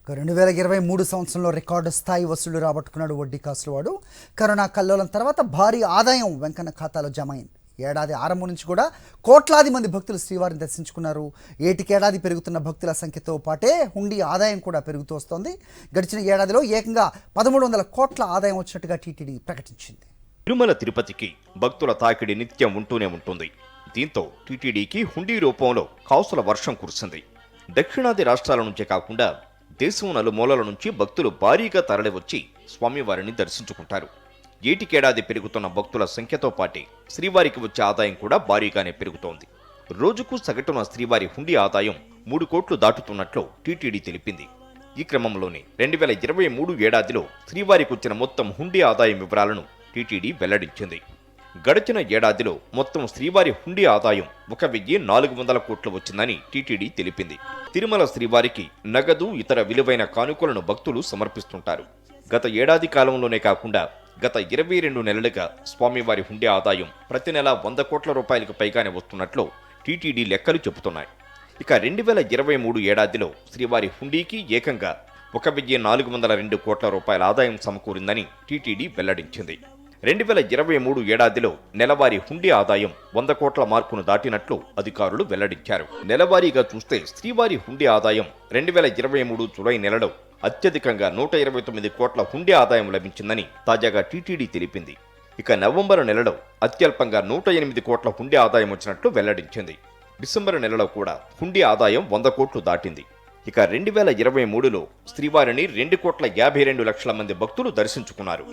2023 సంవత్సరంలో రికార్డు స్థాయి వసూళ్లు రాబట్టుకున్నాడు వడ్డీ కాసుల వాడు. కరోనా కల్లోలం తర్వాత భారీ ఆదాయం వెంకన్న ఖాతాలో జమ అయింది. ఏడాది ఆరంభం నుంచి కూడా కోట్లాది మంది భక్తులు శ్రీవారిని దర్శించుకున్నారు. ఏటికేడాది పెరుగుతున్న భక్తుల సంఖ్యతో పాటే హుండీ ఆదాయం కూడా పెరుగుతూ వస్తోంది. గడిచిన ఏడాదిలో ఏకంగా 1300 కోట్ల ఆదాయం వచ్చినట్టుగా టీటీడీ ప్రకటించింది. తిరుమల తిరుపతికి భక్తుల తాకిడి నిత్యం ఉంటూనే ఉంటుంది. దీంతో టీటీడీకి హుండీ రూపంలో కాసుల వర్షం కురిసింది. దక్షిణాది రాష్ట్రాల నుంచే కాకుండా దేశం నలుమూలల నుంచి భక్తులు భారీగా తరలివచ్చి స్వామివారిని దర్శించుకుంటారు. ఏటికేడాది పెరుగుతున్న భక్తుల సంఖ్యతో పాటే శ్రీవారికి వచ్చే ఆదాయం కూడా భారీగానే పెరుగుతోంది. రోజుకు సగటున శ్రీవారి హుండీ ఆదాయం 3 కోట్లు దాటుతున్నట్లు టీటీడీ తెలిపింది. ఈ క్రమంలోనే 2023 ఏడాదిలో శ్రీవారికి వచ్చిన మొత్తం హుండీ ఆదాయం వివరాలను టీటీడీ వెల్లడించింది. గడిచిన ఏడాదిలో మొత్తం శ్రీవారి హుండీ ఆదాయం 1,400 కోట్లు వచ్చిందని టీటీడీ తెలిపింది. తిరుమల శ్రీవారికి నగదు ఇతర విలువైన కానుకలను భక్తులు సమర్పిస్తుంటారు. గత ఏడాది కాలంలోనే కాకుండా గత 22 నెలలుగా స్వామివారి హుండీ ఆదాయం ప్రతి నెల 100 కోట్ల రూపాయలకు పైగానే వస్తున్నట్లు టీటీడీ లెక్కలు చెబుతున్నాయి. ఇక 2023 ఏడాదిలో శ్రీవారి హుండీకి ఏకంగా 1,402 కోట్ల రూపాయల ఆదాయం సమకూరిందని టీటీడీ వెల్లడించింది. 2023 ఏడాదిలో నెలవారీ హుండీ ఆదాయం 100 కోట్ల మార్కును దాటినట్లు అధికారులు వెల్లడించారు. నెలవారీగా చూస్తే శ్రీవారి హుండీ ఆదాయం 2023 జులై నెలలో అత్యధికంగా 129 కోట్ల హుండీ ఆదాయం లభించిందని తాజాగా టీటీడీ తెలిపింది. ఇక నవంబర్ నెలలో అత్యల్పంగా 108 కోట్ల హుండీ ఆదాయం వచ్చినట్లు వెల్లడించింది. డిసెంబర్ నెలలో కూడా హుండీ ఆదాయం 100 కోట్లు దాటింది. ఇక 2023లో శ్రీవారిని 2,52,00,000 మంది భక్తులు దర్శించుకున్నారు.